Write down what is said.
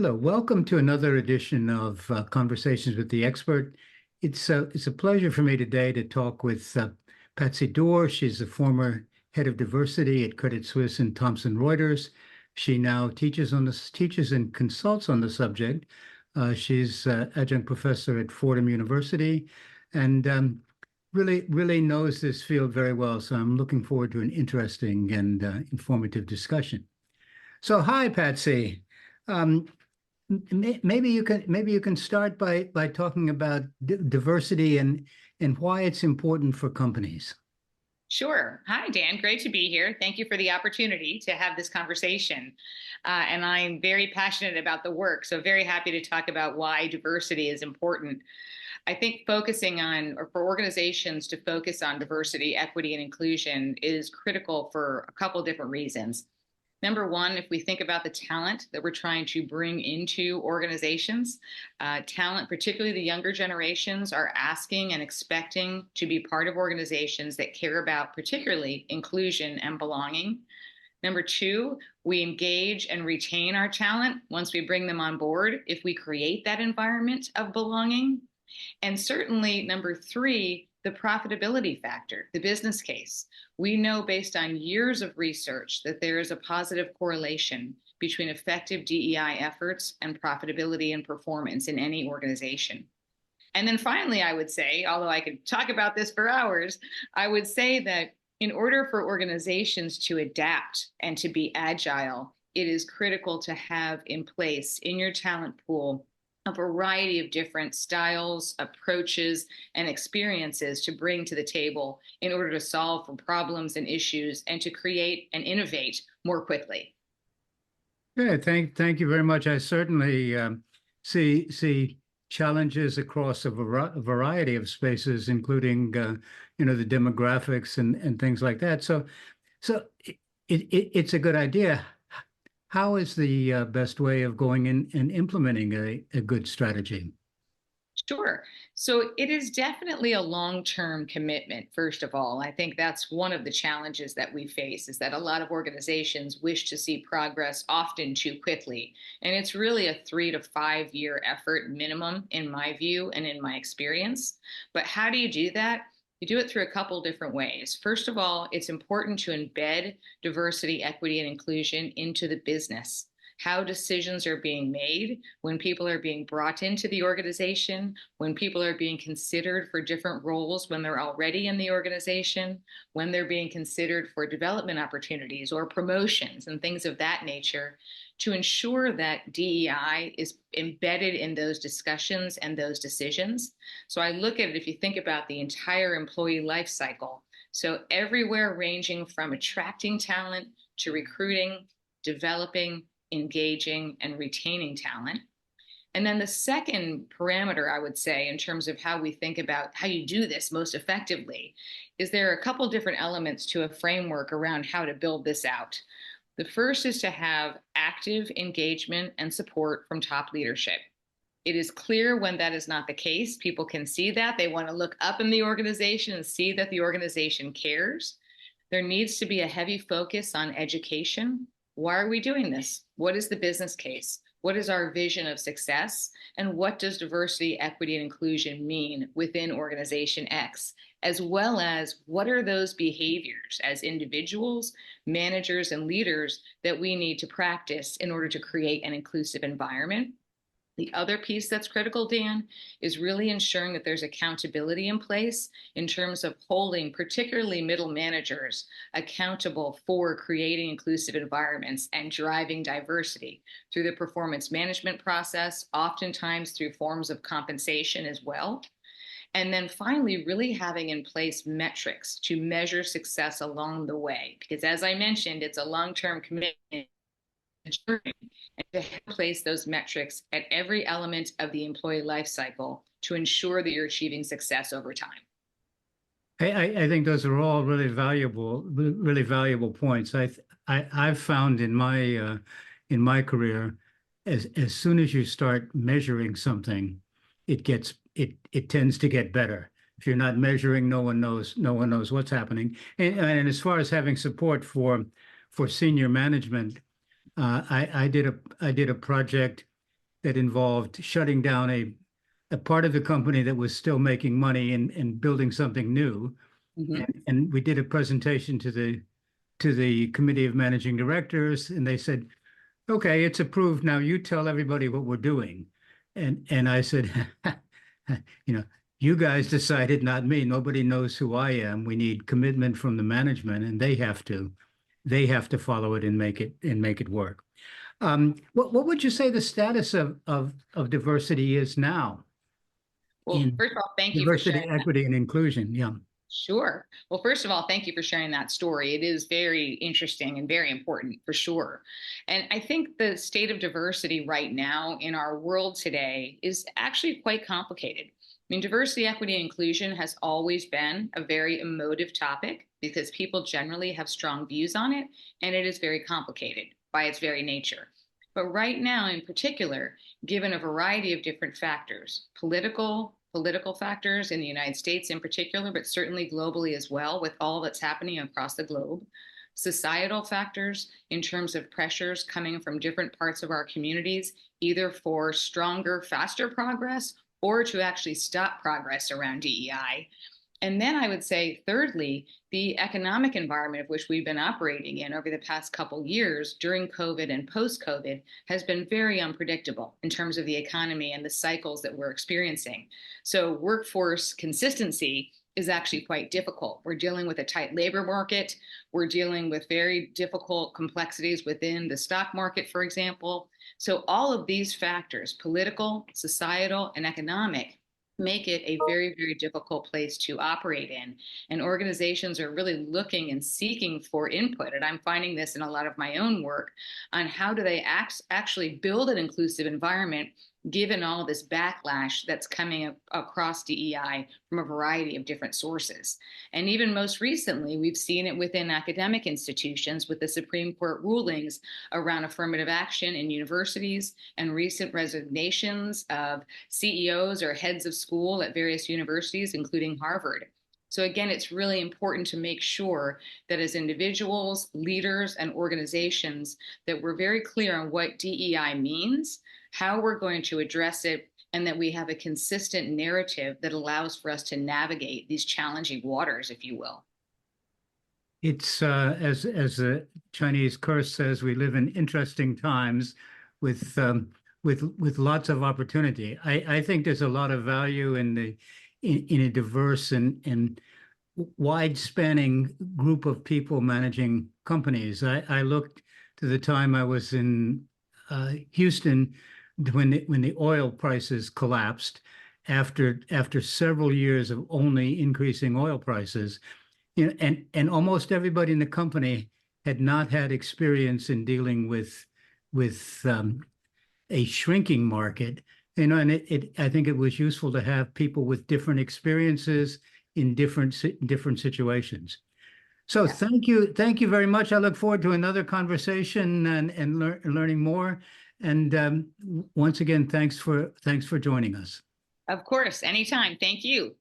Hello, welcome to another edition of Conversations with the Expert. It's a pleasure for me today to talk with Patsy Doerr. She's the former head of diversity at Credit Suisse and Thomson Reuters. She now teaches and consults on the subject. She's adjunct professor at Fordham University, and really knows this field very well. So I'm looking forward to an interesting and informative discussion. So, hi, Patsy. Um, Maybe you can start by talking about diversity and why it's important for companies. Sure. Hi, Dan. Great to be here. Thank you for the opportunity to have this conversation. And I'm very passionate about the work, so very happy to talk about why diversity is important. I think focusing on, or for organizations to focus on diversity, equity, and inclusion is critical for a couple different reasons. Number one, if we think about the talent that we're trying to bring into organizations, talent, particularly the younger generations, are asking and expecting to be part of organizations that care about particularly inclusion and belonging. Number two, we engage and retain our talent once we bring them on board if we create that environment of belonging. And certainly, number three, the profitability factor, the business case. We know based on years of research that there is a positive correlation between effective DEI efforts and profitability and performance in any organization. And then finally, I would say, although I could talk about this for hours, I would say that in order for organizations to adapt and to be agile, it is critical to have in place in your talent pool a variety of different styles, approaches, and experiences to bring to the table in order to solve for problems and issues and to create and innovate more quickly. Yeah, thank you very much. I certainly see challenges across a variety of spaces, including the demographics and things like that. So it's a good idea. How is the best way of going in and implementing a good strategy? Sure. So it is definitely a long-term commitment, first of all. I think that's one of the challenges that we face is that a lot of organizations wish to see progress often too quickly. And it's really a 3 to 5 year effort minimum, in my view and in my experience. But how do you do that? You do it through a couple different ways. First of all, it's important to embed diversity, equity, and inclusion into the business. How decisions are being made when people are being brought into the organization, when people are being considered for different roles when they're already in the organization, when they're being considered for development opportunities or promotions and things of that nature, to ensure that DEI is embedded in those discussions and those decisions. So I look at it, if you think about the entire employee life cycle, so everywhere ranging from attracting talent to recruiting, developing, engaging, and retaining talent. And then the second parameter, I would say, in terms of how we think about how you do this most effectively, is there are a couple different elements to a framework around how to build this out. The first is to have active engagement and support from top leadership. It is clear when that is not the case. People can see that. They want to look up in the organization and see that the organization cares. There needs to be a heavy focus on education. Why are we doing this? What is the business case? What is our vision of success? And what does diversity, equity, and inclusion mean within organization X? As well as what are those behaviors as individuals, managers, and leaders that we need to practice in order to create an inclusive environment? The other piece that's critical, Dan, is really ensuring that there's accountability in place in terms of holding particularly middle managers accountable for creating inclusive environments and driving diversity through the performance management process, oftentimes through forms of compensation as well. And then finally, really having in place metrics to measure success along the way. Because as I mentioned, it's a long-term commitment and to place those metrics at every element of the employee life cycle to ensure that you're achieving success over time. I think those are all really valuable points. I've found in my career, as soon as you start measuring something, it tends to get better. If you're not measuring, no one knows what's happening. And as far as having support for senior management, I did a project that involved shutting down a part of the company that was still making money and building something new. Mhm. And we did a presentation to the committee of managing directors, and they said, okay, it's approved. Now you tell everybody what we're doing. And I said, you know, you guys decided, not me. Nobody knows who I am. We need commitment from the management, and they have to follow it and make it work. What would you say the status of diversity is now Well, in first of all, thank you for diversity, sharing that. equity, and inclusion? Yeah. Sure. Well, first of all, thank you for sharing that story. It is very interesting and very important for sure. And I think the state of diversity right now in our world today is actually quite complicated. I mean, diversity, equity, and inclusion has always been a very emotive topic because people generally have strong views on it, and it is very complicated by its very nature. But right now, in particular, given a variety of different factors, political factors in the United States in particular, but certainly globally as well, with all that's happening across the globe, societal factors in terms of pressures coming from different parts of our communities, either for stronger, faster progress or to actually stop progress around DEI. And then I would say, thirdly, the economic environment of which we've been operating in over the past couple years during COVID and post COVID has been very unpredictable in terms of the economy and the cycles that we're experiencing. So, workforce consistency is actually quite difficult. We're dealing with a tight labor market. We're dealing with very difficult complexities within the stock market, for example. So, all of these factors, political, societal, and economic, make it a very, very difficult place to operate in. And organizations are really looking and seeking for input. And I'm finding this in a lot of my own work on how do they actually build an inclusive environment given all this backlash that's coming across DEI from a variety of different sources. And even most recently, we've seen it within academic institutions with the Supreme Court rulings around affirmative action in universities and recent resignations of CEOs or heads of school at various universities, including Harvard. So again, it's really important to make sure that as individuals, leaders, and organizations, that we're very clear on what DEI means, how we're going to address it, and that we have a consistent narrative that allows for us to navigate these challenging waters, if you will. It's as the Chinese curse says, we live in interesting times with lots of opportunity. I think there's a lot of value in a diverse and wide-spanning group of people managing companies. I looked to the time I was in Houston when the oil prices collapsed after several years of only increasing oil prices. You know, and almost everybody in the company had not had experience in dealing with a shrinking market. You know, and I think it was useful to have people with different experiences in different situations. So Yeah. thank you very much. I look forward to another conversation and learning more. And once again, thanks for joining us. Of course, anytime. Thank you.